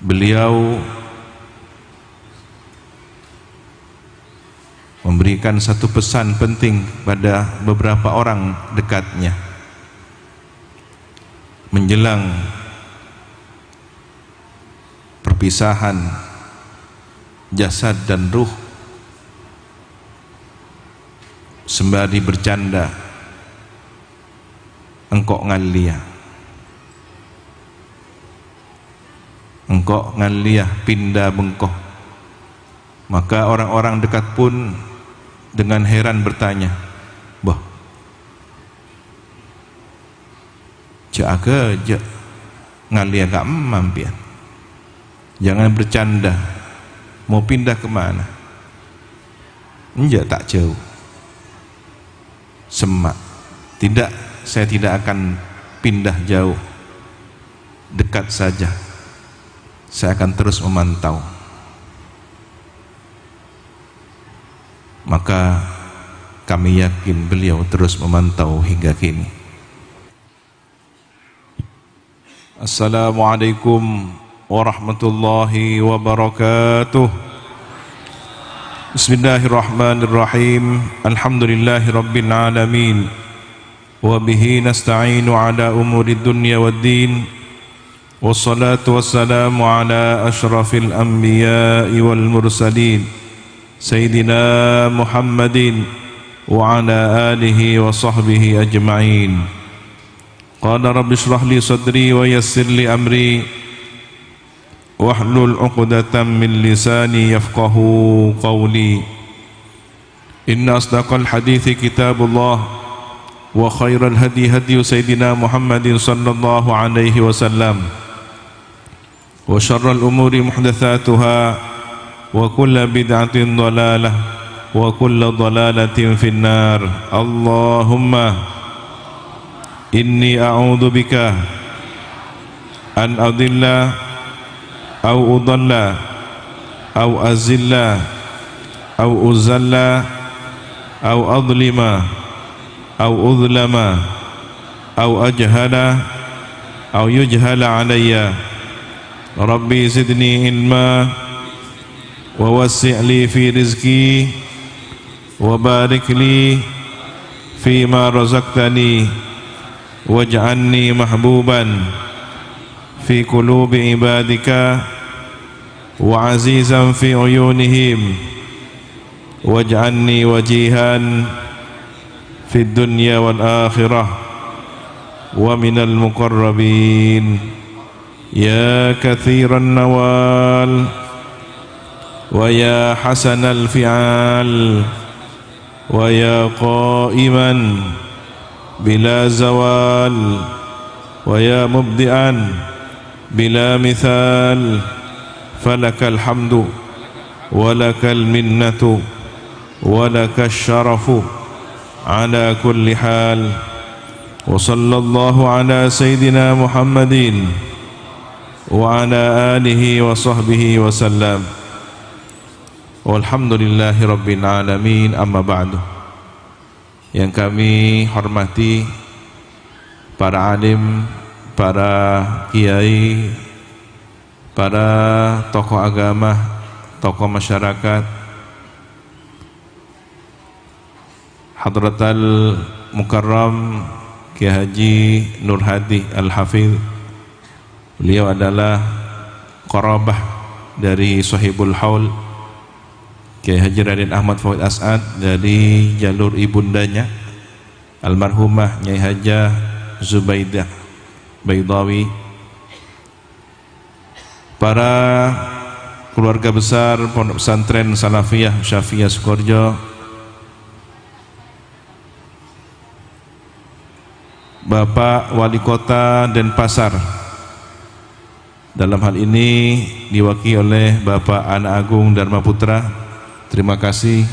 beliau memberikan satu pesan penting pada beberapa orang dekatnya menjelang perpisahan jasad dan ruh. Sembari bercanda, engkau ngalia, engkau ngalia pindah bengkoh. Maka orang-orang dekat pun dengan heran bertanya, bah, cak ke ngalia gak mampian, jangan bercanda, mau pindah kemana? Enggak, tak jauh. Semak, tidak, saya tidak akan pindah jauh, dekat saja, saya akan terus memantau. Maka kami yakin beliau terus memantau hingga kini. Assalamualaikum warahmatullahi wabarakatuh. Bismillahirrahmanirrahim. Alhamdulillahi rabbil alamin. Wa bihi nasta'inu ala umuri dunya waddin. Wassalatu wassalamu ala ashrafil anbiya'i wal mursalin Sayyidina Muhammadin wa ala alihi wa sahbihi ajma'in. Qala rabbi shrah li sadri wa yassir li amri wahlul 'uqdatam min lisani yafqahu qawli. Inna asdaqal hadithi kitabullah wa khairal hadi hadi sayyidina Muhammadin sallallahu alaihi wasallam wa syarral umuri muhdatsatuha wa kullu bid'atin dhalalah wa kullu dhalalatin finnar. Allahumma inni a'udzu bika an adilla أو أضل أو أزل أو أزل أو أظلم أو أظلم أو أجهل أو يجهل علي. ربي زدني علما ووسع لي في رزقي وبارك لي فيما رزقتني واجعلني محبوبا في قلوب عبادك وعزيزا في عيونهم واجعلني وجيها في الدنيا والآخرة ومن المقربين يا كثير النوال ويا حسن الفعال ويا قائما بلا زوال ويا مبدئا بلا مثال فلك الحمد ولك المنة ولك الشرف على كل حال. وصلى الله على سيدنا محمد وعلى آله وصحبه وسلم والحمد لله رب العالمين. أما بعد. Yang kami hormati para alim, para kiai, para tokoh agama, tokoh masyarakat, Hadratal Mukarram Kiai Haji Nur Hadi Al-Hafidh. Beliau adalah qarabah dari Sahibul Haul Kiai Haji Raden Ahmad Fawid As'ad, dari jalur ibundanya almarhumah Nyai Hajah Zubaidah Baidawi. Para keluarga besar Pondok Pesantren Salafiyah Syafiyah Sukoharjo, Bapak Wali Kota Denpasar, dalam hal ini diwakili oleh Bapak Anak Agung Dharma Putra, terima kasih.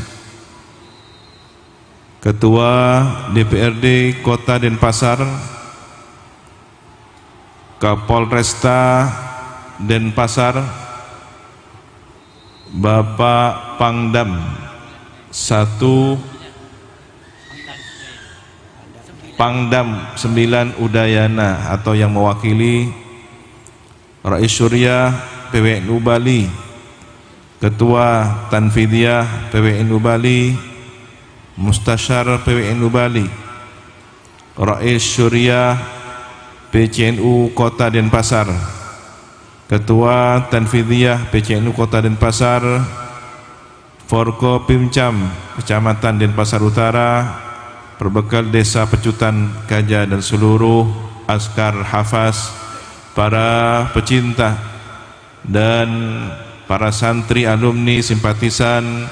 Ketua DPRD Kota Denpasar, Kapolresta Denpasar, Bapak Pangdam 1 Pangdam 9 Udayana atau yang mewakili Rais Syuriah PWNU Bali, Ketua Tanfidiyah PWNU Bali, Mustasyar PWNU Bali, Rais Syuriah PCNU Kota Denpasar, Ketua Tanfidiyah PCNU Kota Denpasar, Forko Pimcam Kecamatan Denpasar Utara, Perbekal Desa Pecutan Kaja, dan seluruh askar hafaz, para pecinta dan para santri, alumni, simpatisan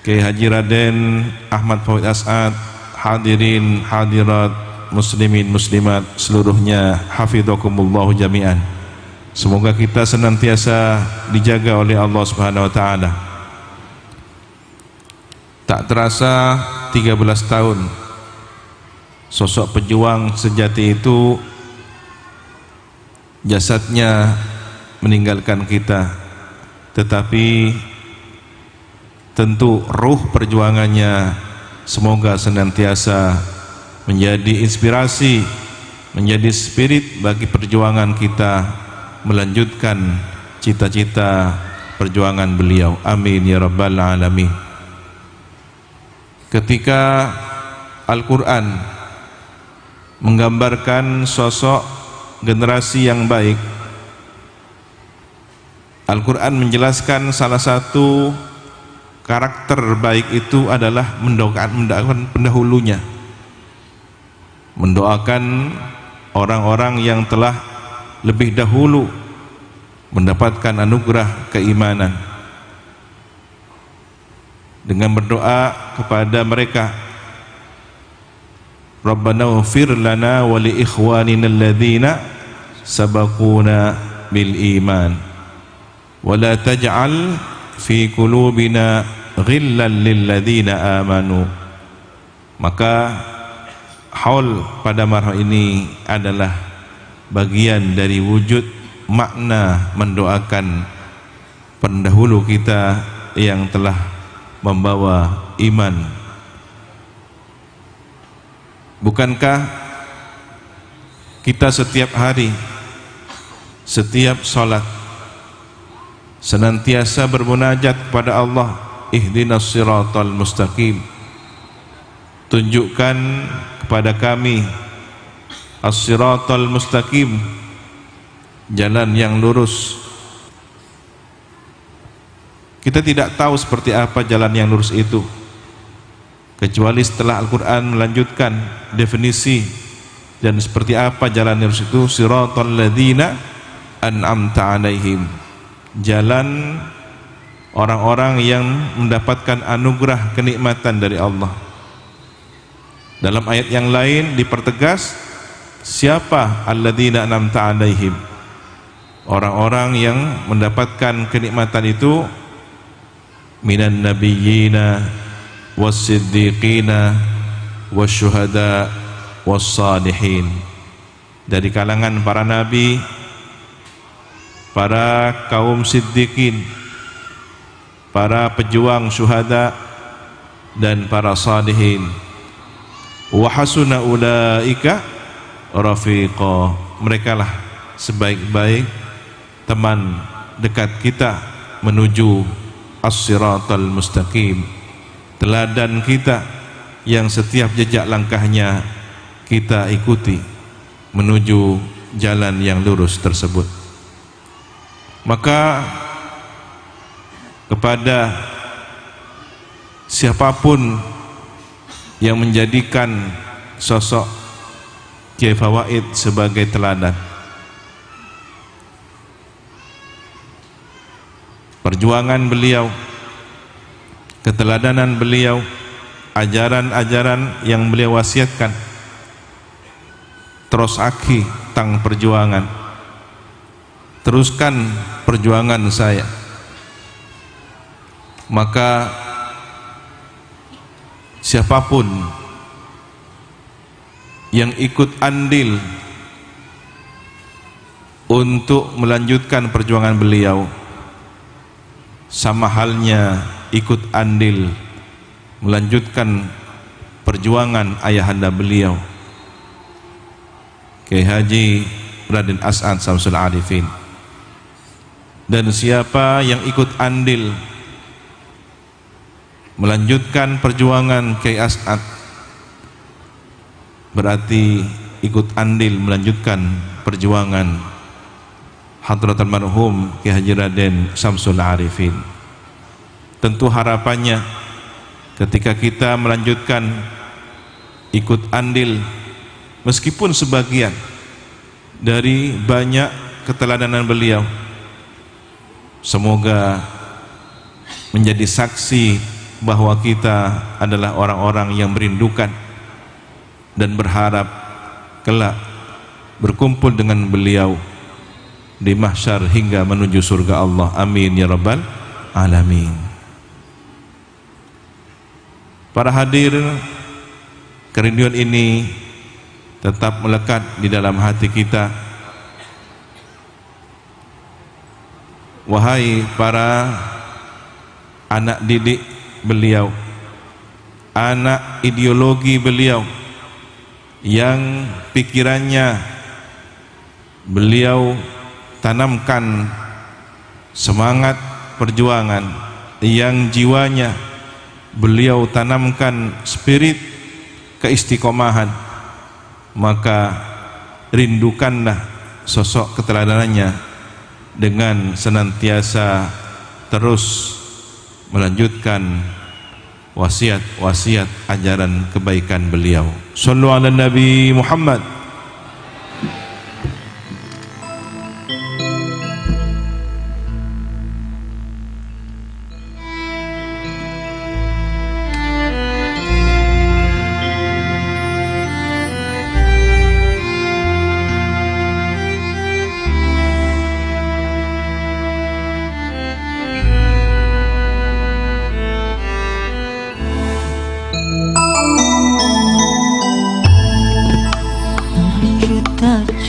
Kiai Haji Raden Ahmad Fawid As'ad, hadirin hadirat, muslimin muslimat seluruhnya, hafidhakumullahu jami'an. Semoga kita senantiasa dijaga oleh Allah Subhanahu wa taala. Tak terasa 13 tahun sosok pejuang sejati itu jasadnya meninggalkan kita, tetapi tentu ruh perjuangannya semoga senantiasa menjadi inspirasi, menjadi spirit bagi perjuangan kita melanjutkan cita-cita perjuangan beliau. Amin ya rabbal alamin. Ketika Al-Quran menggambarkan sosok generasi yang baik, Al-Quran menjelaskan salah satu karakter baik itu adalah mendoakan pendahulunya, mendoakan orang-orang yang telah lebih dahulu mendapatkan anugerah keimanan, dengan berdoa kepada mereka, Rabbana ighfir lana wa li ikhwanina alladhina sabaquna bil iman wa la taj'al fi qulubina ghillan lil ladzina amanu. Maka haul pada marhum ini adalah bagian dari wujud makna mendoakan pendahulu kita yang telah membawa iman. Bukankah kita setiap hari, setiap salat senantiasa bermunajat kepada Allah, ihdinas siratal mustaqim, tunjukkan kepada kami as-siratal mustaqim, jalan yang lurus. Kita tidak tahu seperti apa jalan yang lurus itu, kecuali setelah Al-Quran melanjutkan definisi dan seperti apa jalan yang lurus itu. Siratal ladzina an'amta alaihim, jalan orang-orang yang mendapatkan anugerah kenikmatan dari Allah. Dalam ayat yang lain dipertegas, siapa alladzina an'amta alaihim, orang-orang yang mendapatkan kenikmatan itu, minan nabiyyina was-siddiqina wasyuhada was-salihin, dari kalangan para nabi, para kaum siddiqin, para pejuang syuhada, dan para salihin. Wa hasuna ulaika rafiqa, merekalah sebaik-baik teman dekat kita menuju as-siratal mustaqim, teladan kita yang setiap jejak langkahnya kita ikuti menuju jalan yang lurus tersebut. Maka kepada siapapun yang menjadikan sosok Kiai Fawaid sebagai teladan, perjuangan beliau, keteladanan beliau, ajaran-ajaran yang beliau wasiatkan, terus aki tang perjuangan, teruskan perjuangan saya. Maka siapapun yang ikut andil untuk melanjutkan perjuangan beliau, sama halnya ikut andil melanjutkan perjuangan ayahanda beliau, Kiai Haji Raden As'ad Samsul Arifin. Dan siapa yang ikut andil melanjutkan perjuangan Kiai As'ad, berarti ikut andil melanjutkan perjuangan Hadratul Marhum Kiai Haji Raden Syamsul Arifin. Tentu harapannya ketika kita melanjutkan ikut andil, meskipun sebagian dari banyak keteladanan beliau, semoga menjadi saksi bahwa kita adalah orang-orang yang merindukan dan berharap kelak berkumpul dengan beliau di mahsyar hingga menuju surga Allah. Amin ya rabbal alamin. Para hadirin, kerinduan ini tetap melekat di dalam hati kita. Wahai para anak didik beliau, anak ideologi beliau, yang pikirannya beliau tanamkan semangat perjuangan, yang jiwanya beliau tanamkan spirit keistiqomahan, maka rindukanlah sosok keteladanannya dengan senantiasa terus melanjutkan wasiat-wasiat ajaran kebaikan beliau. Shallu ala Nabi Muhammad.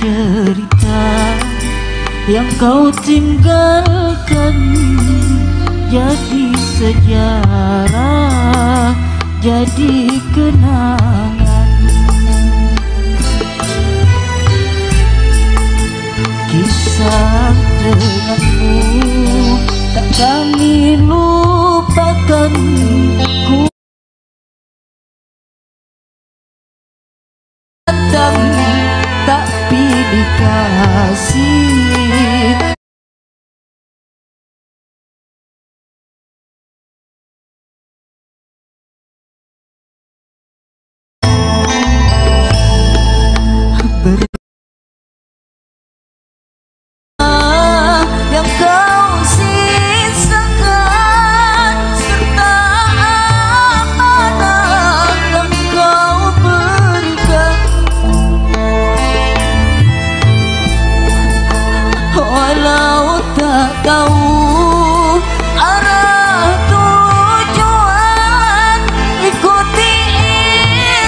Cerita yang kau tinggalkan jadi sejarah, jadi kenangan. Kisah denganmu tak kami lupakan. Ku datang tak pilih kasih. Yang kau sisakan serta amanah yang kau berikan, walau tak tahu arah tujuan, ikuti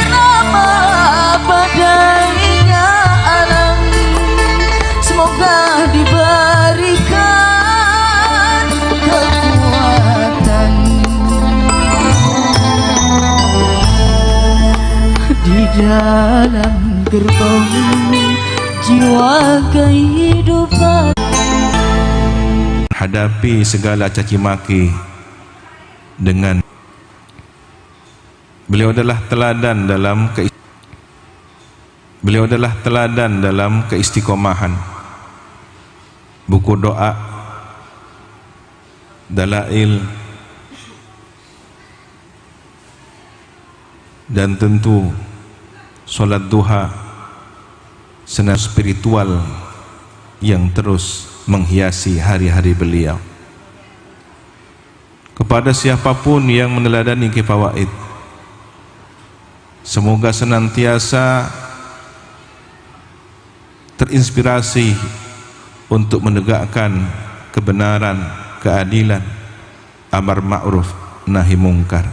irama badainya alam. Semoga diberikan kekuatan di dalam gerbong jiwa kehidupan. Hadapi segala caci maki dengan beliau adalah teladan dalam keistiqomahan. Buku doa, dalail, dan tentu solat duha, senar spiritual yang terus menghiasi hari-hari beliau. Kepada siapapun yang meneladani Kiai Fawaid, semoga senantiasa terinspirasi untuk menegakkan kebenaran, keadilan, amar ma'ruf, nahi mungkar.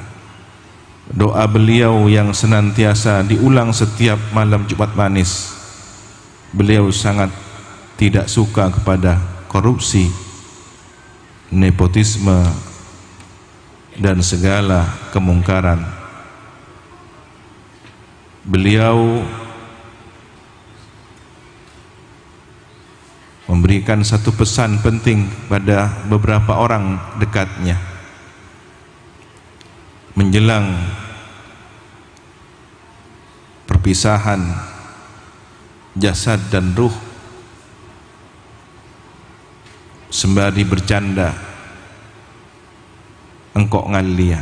Doa beliau yang senantiasa diulang setiap malam Jumat Manis. Beliau sangat tidak suka kepada korupsi, nepotisme, dan segala kemungkaran. Beliau memberikan satu pesan penting pada beberapa orang dekatnya menjelang perpisahan jasad dan ruh. Sembari bercanda, engkau ngalia,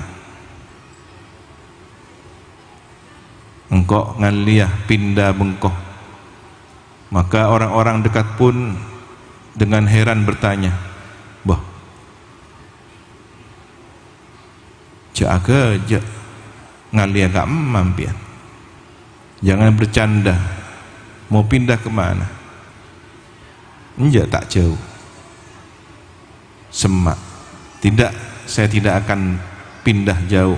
engkau ngalia pindah bengkoh. Maka orang-orang dekat pun dengan heran bertanya, "Bah, jaga aja ngalia gak mampian, jangan bercanda, mau pindah kemana?" "Enggak, tak jauh." Semak, "Tidak, saya tidak akan pindah jauh,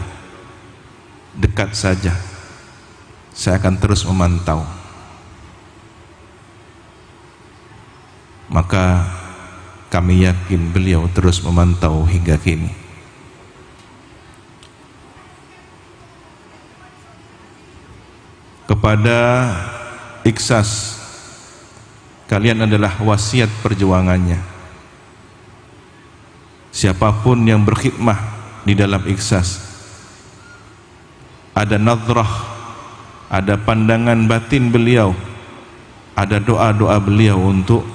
dekat saja, saya akan terus memantau." Maka kami yakin beliau terus memantau hingga kini. Kepada Ikhsas, kalian adalah wasiat perjuangannya. Siapapun yang berkhidmah di dalam Ikhsas, ada nadrah, ada pandangan batin beliau, ada doa-doa beliau untuk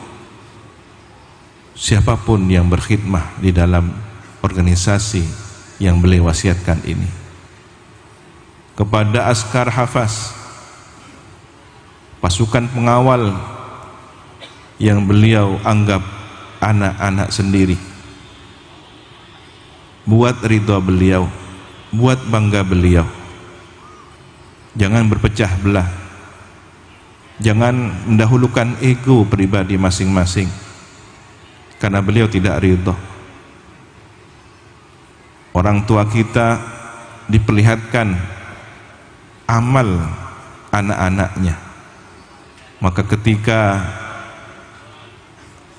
siapapun yang berkhidmah di dalam organisasi yang beliau wasiatkan ini. Kepada Askar Hafaz, pasukan pengawal yang beliau anggap anak-anak sendiri, buat ridha beliau, buat bangga beliau. Jangan berpecah belah, jangan mendahulukan ego pribadi masing-masing, karena beliau tidak ridha. Orang tua kita diperlihatkan amal anak-anaknya, maka ketika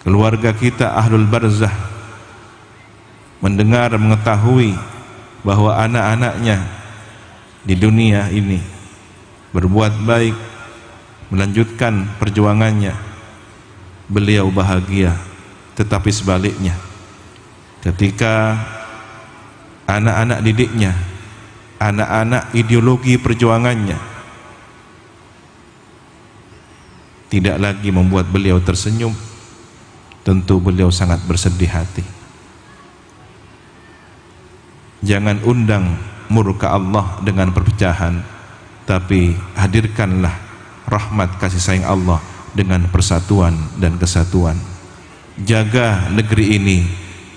keluarga kita ahlul barzah mendengar, mengetahui bahwa anak-anaknya di dunia ini berbuat baik, melanjutkan perjuangannya, beliau bahagia. Tetapi sebaliknya, ketika anak-anak didiknya, anak-anak ideologi perjuangannya tidak lagi membuat beliau tersenyum, tentu beliau sangat bersedih hati. Jangan undang murka Allah dengan perpecahan, tapi hadirkanlah rahmat kasih sayang Allah dengan persatuan dan kesatuan. Jaga negeri ini,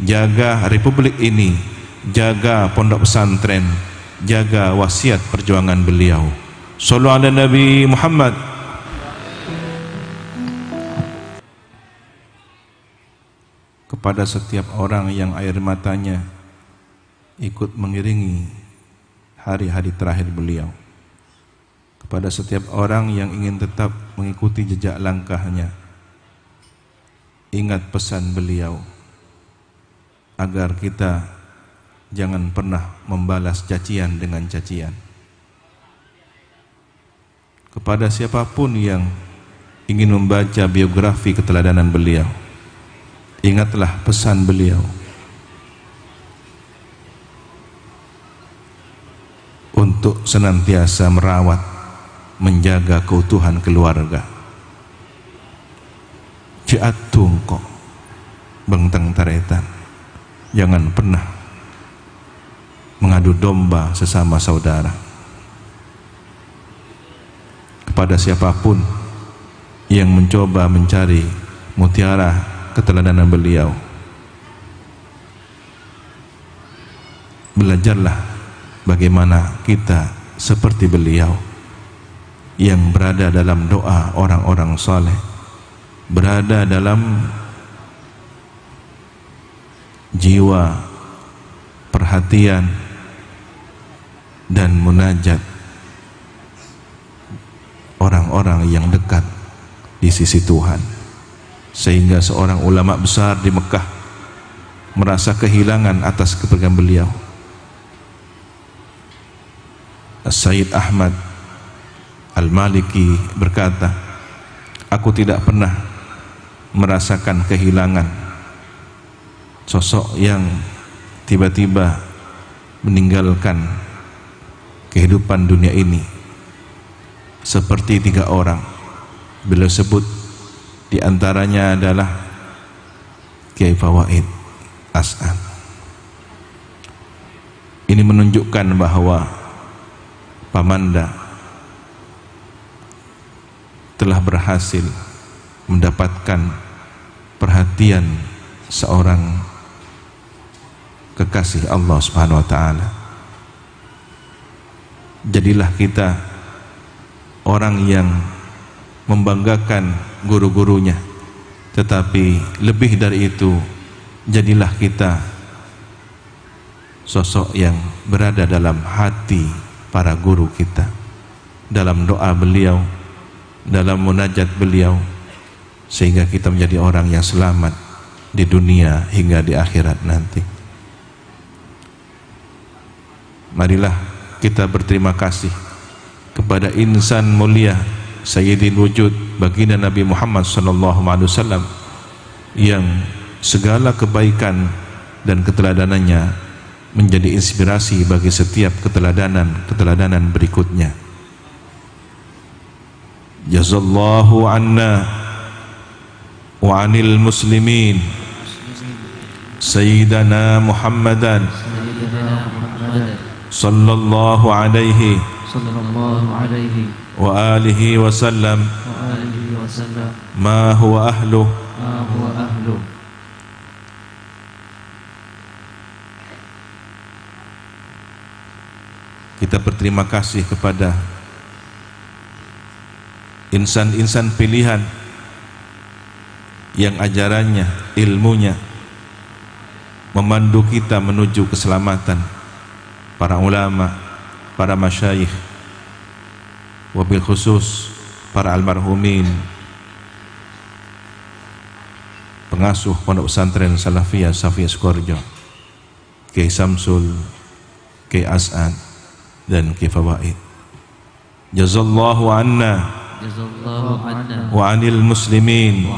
jaga republik ini, jaga pondok pesantren, jaga wasiat perjuangan beliau. Shallu ala Nabi Muhammad. Kepada setiap orang yang air matanya ikut mengiringi hari-hari terakhir beliau, kepada setiap orang yang ingin tetap mengikuti jejak langkahnya, ingat pesan beliau agar kita jangan pernah membalas cacian dengan cacian. Kepada siapapun yang ingin membaca biografi keteladanan beliau, ingatlah pesan beliau untuk senantiasa merawat, menjaga keutuhan keluarga. Ciatung kok bengtang taretan, jangan pernah mengadu domba sesama saudara. Kepada siapapun yang mencoba mencari mutiara keteladanan beliau, belajarlah bagaimana kita seperti beliau yang berada dalam doa orang-orang saleh, berada dalam jiwa perhatian dan munajat orang-orang yang dekat di sisi Tuhan, sehingga seorang ulama besar di Mekah merasa kehilangan atas kepergian beliau. Sayyid Ahmad Al-Maliki berkata, aku tidak pernah merasakan kehilangan sosok yang tiba-tiba meninggalkan kehidupan dunia ini seperti 3 orang. Beliau sebut di antaranya adalah Kiai Fawaid As'ad. Ini menunjukkan bahwa Pamanda telah berhasil mendapatkan perhatian seorang kekasih Allah Subhanahu wa taala. Jadilah kita orang yang membanggakan guru-gurunya, tetapi lebih dari itu, jadilah kita sosok yang berada dalam hati para guru kita, dalam doa beliau, dalam munajat beliau, sehingga kita menjadi orang yang selamat di dunia hingga di akhirat nanti. Marilah kita berterima kasih kepada insan mulia Sayyidil Wujud baginda Nabi Muhammad SAW yang segala kebaikan dan keteladanannya menjadi inspirasi bagi setiap keteladanan berikutnya. Jazallahu anna wa anil muslimin Sayyidana Muhammadan sallallahu alaihi wa alihi wasallam ma huwa ahluh. Kita berterima kasih kepada insan-insan pilihan yang ajarannya, ilmunya memandu kita menuju keselamatan, para ulama, para masyayikh, wabil khusus para almarhumin pengasuh Pondok Pesantren Salafiyah Safiyah Sukoharjo, Kiai Samsul, Kiai As'ad dan Kiai Fawaid. Jazallahu anna wa anil muslimin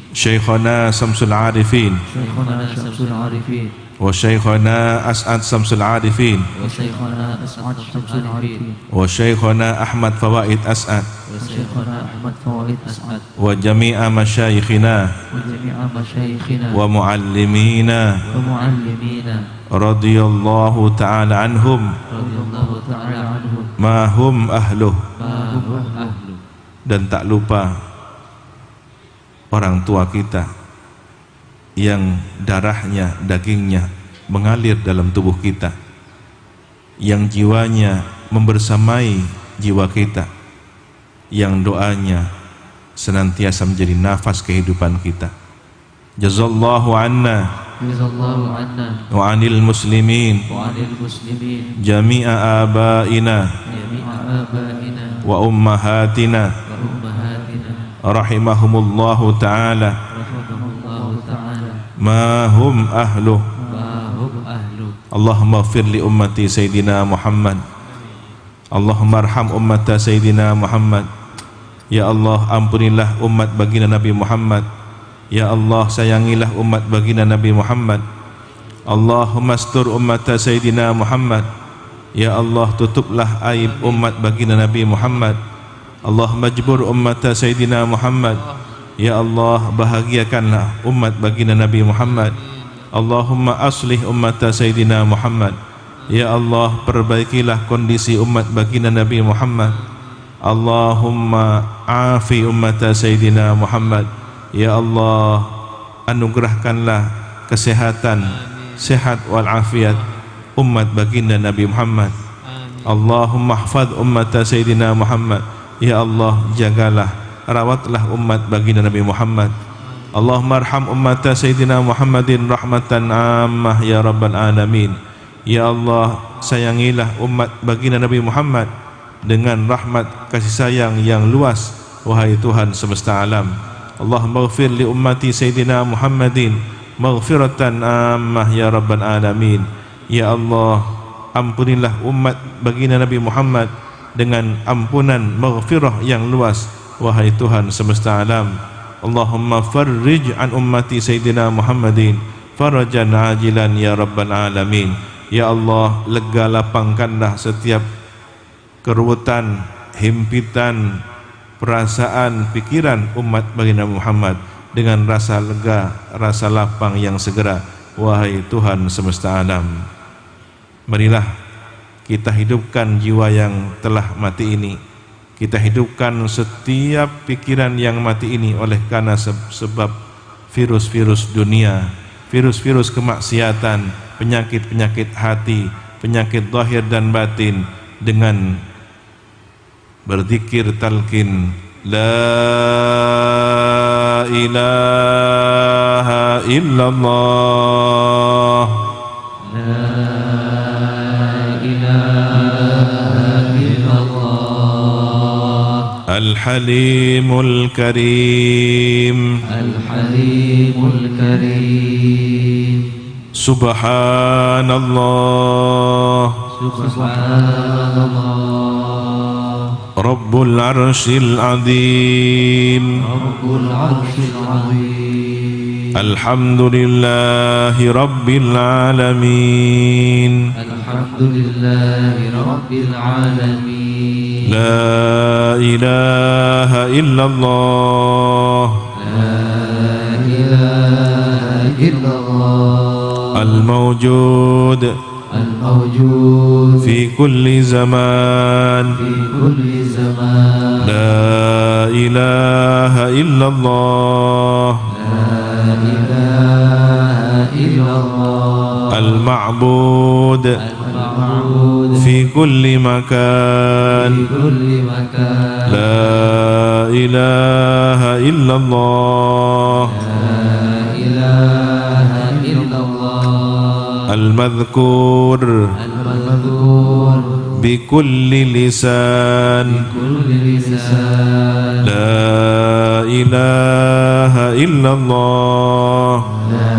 Syekhana Samsul Arifin wa Syekhana As'ad Samsul Arifin wa Syekhana Ahmad Fawaid As'ad wa jami'a masyayikhina wa muallimina radhiyallahu ta'ala anhum ma hum ahluh. Dan tak lupa orang tua kita yang darahnya, dagingnya mengalir dalam tubuh kita, yang jiwanya membersamai jiwa kita, yang doanya senantiasa menjadi nafas kehidupan kita. Jazallahu anna wa anil muslimin jami'a abaina wa ummahatina rahimahumullahu ta'ala ma hum ahluh. Allahumma ighfir li ummati Sayyidina Muhammad, Allahumma arham ummata Sayyidina Muhammad. Ya Allah, ampunilah umat baginda Nabi Muhammad. Ya Allah, sayangilah umat baginda Nabi Muhammad. Allahumma astur ummata Sayyidina Muhammad. Ya Allah, tutuplah aib umat baginda Nabi Muhammad. Allahumma jbur ummata Sayyidina Muhammad. Ya Allah, bahagiakanlah umat baginda Nabi Muhammad. Allahumma aslih ummata Sayyidina Muhammad. Ya Allah, perbaikilah kondisi umat baginda Nabi Muhammad. Allahumma afi ummata Sayyidina Muhammad. Ya Allah, anugerahkanlah kesehatan, sehat walafiat umat baginda Nabi Muhammad. Allahumma hafadh ummata Sayyidina Muhammad. Ya Allah, jagalah, rawatlah umat baginda Nabi Muhammad. Allahumma arham ummata Sayyidina Muhammadin rahmatan ammah ya rabbal alamin. Ya Allah, sayangilah umat baginda Nabi Muhammad dengan rahmat kasih sayang yang luas, wahai Tuhan semesta alam. Allahumma ighfir li ummati Sayyidina Muhammadin maghfiratan ammah ya rabbal alamin. Ya Allah, ampunilah umat baginda Nabi Muhammad dengan ampunan maghfirah yang luas, wahai Tuhan semesta alam. Allahumma farrij an ummati Sayyidina Muhammadin farajan ajilan ya Rabbal Alamin. Ya Allah, lega lapangkanlah setiap keruwetan, himpitan, perasaan, pikiran umat baginda Muhammad dengan rasa lega, rasa lapang yang segera. Wahai Tuhan semesta alam, marilah kita hidupkan jiwa yang telah mati ini. Kita hidupkan setiap pikiran yang mati ini oleh karena sebab virus-virus dunia, virus-virus kemaksiatan, penyakit-penyakit hati, penyakit zahir dan batin, dengan berzikir talqin la ilaha illallah, la ilaha illallah, al-halimul karim, al-halimul karim, subhanallah, subhanallah, rabbul arshil azim, rabbul arshil azim, alhamdulillahi rabbil alamin, alhamdulillahi rabbil alamin, la ilaha illallah, la ilaha illallah, al-mawjud al-mawjud fi kulli zaman, fi kulli zaman, la ilaha illallah, la ilaha illallah, al-ma'bud al-ma'bud fi kulli fi makan, kulli makan, la ilaha illallah, la ilaha illallah, al-madhkur al-madhkur bi kulli lisan, kulli lisan, la ilaha illallah, la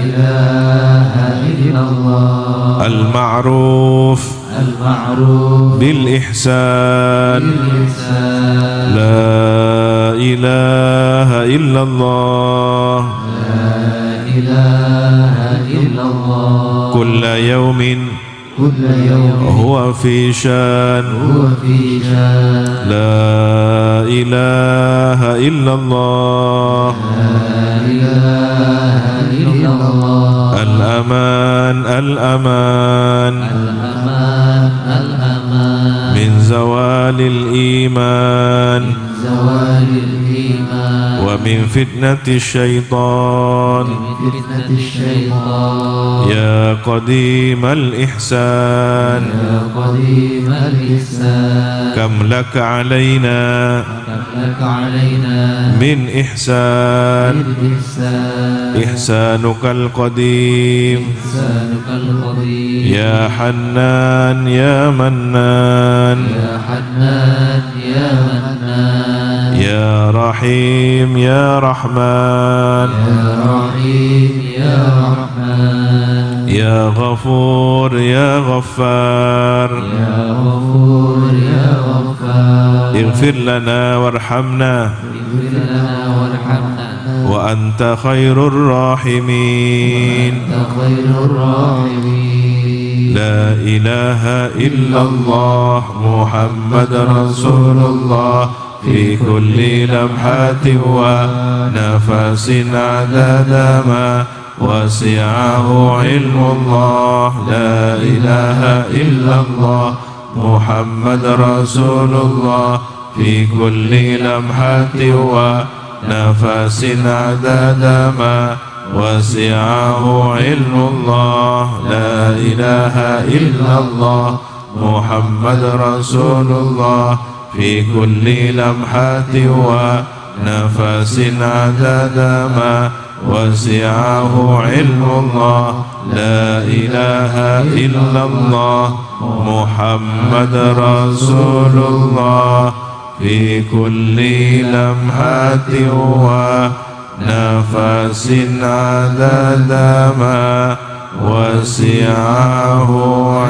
ilaha illallah, al-ma'ruf al-ma'ruf bil ihsan, bil-ihsan, la ilaha illallah, la ilaha illallah, kulla yawmin kulla yawmin huwa fi shan, huwa fi shan, la ilaha illallah, la ilaha illallah, al-aman al-aman al-aman al-aman, min zawalil iman zawalil iman, wa min fitnati syaitan, min fitnati syaitan, ya qadimal ihsan, ya qadimal ihsan, kam laka alaina kam laka alaina min ihsan, bil ihsan, ihsanukal qadim, ihsanukal qadim, ya hannan ya mannan, ya hannan ya mannan, ya rahim ya rahman, ya rahim ya rahman, ya ghafur ya ghaffar, ya ghafur ya ghaffar, ighfir lana warhamna ighfir lana warhamna, wa anta khairur rahimin, anta khairur rahimin, la ilaha illallah Muhammad Rasulullah fi kulli lamhatin wa nafasin adada ma wasi'ahu ilmullah, la ilaha illallah Muhammad Rasulullah fi kulli lamhatin wa nafasin adada ma wasi'ahu ilmullah, la ilaha illallah Muhammad Rasulullah fi kulli lamhatin wa nafasin adada ma wasi'ahu ilmullah, la ilaha illallah Muhammad Rasulullah fi kulli lamhatin wa nafasin adada ma wasi'ahu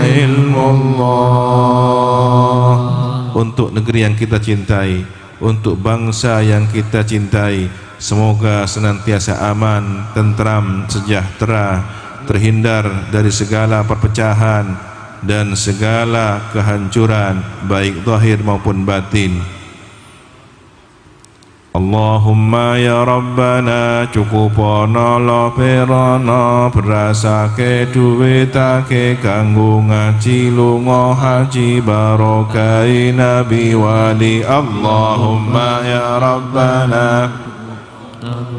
ilmullah. Untuk negeri yang kita cintai, untuk bangsa yang kita cintai. Semoga senantiasa aman, tentram, sejahtera, terhindar dari segala perpecahan dan segala kehancuran baik zahir maupun batin. Allahumma ya Rabbana cukupono loperono berasake duwitake kanggo ngaji lunga haji barokai nabi wali. Allahumma ya Rabbana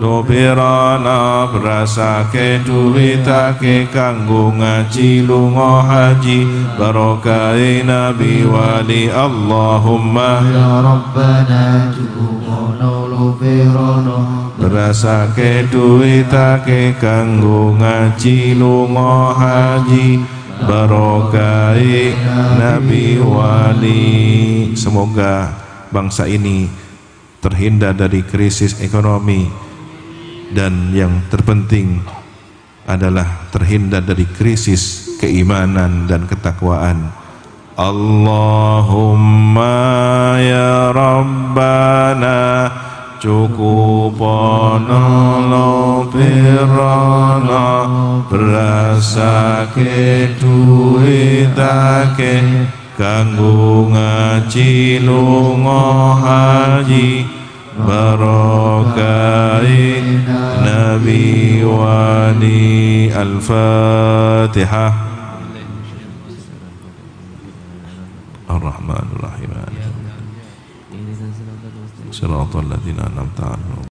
loperono berasake duwitake kanggo ngaji lunga haji barokai nabi wali. Allahumma ya Rabbana cukupono loperono berasake duwitake kanggo ngaji lunga haji barokai nabi wali. Semoga bangsa ini terhindar dari krisis ekonomi dan yang terpenting adalah terhindar dari krisis keimanan dan ketakwaan. Allahumma ya Rabbana cukupono lopirono berasake duwitake kanggo ngaji lunga haji barokai nabi wali. Al-Fatihah. Ar-Rahmanir Rahim. Shiratal ladzina an'amta 'alaihim.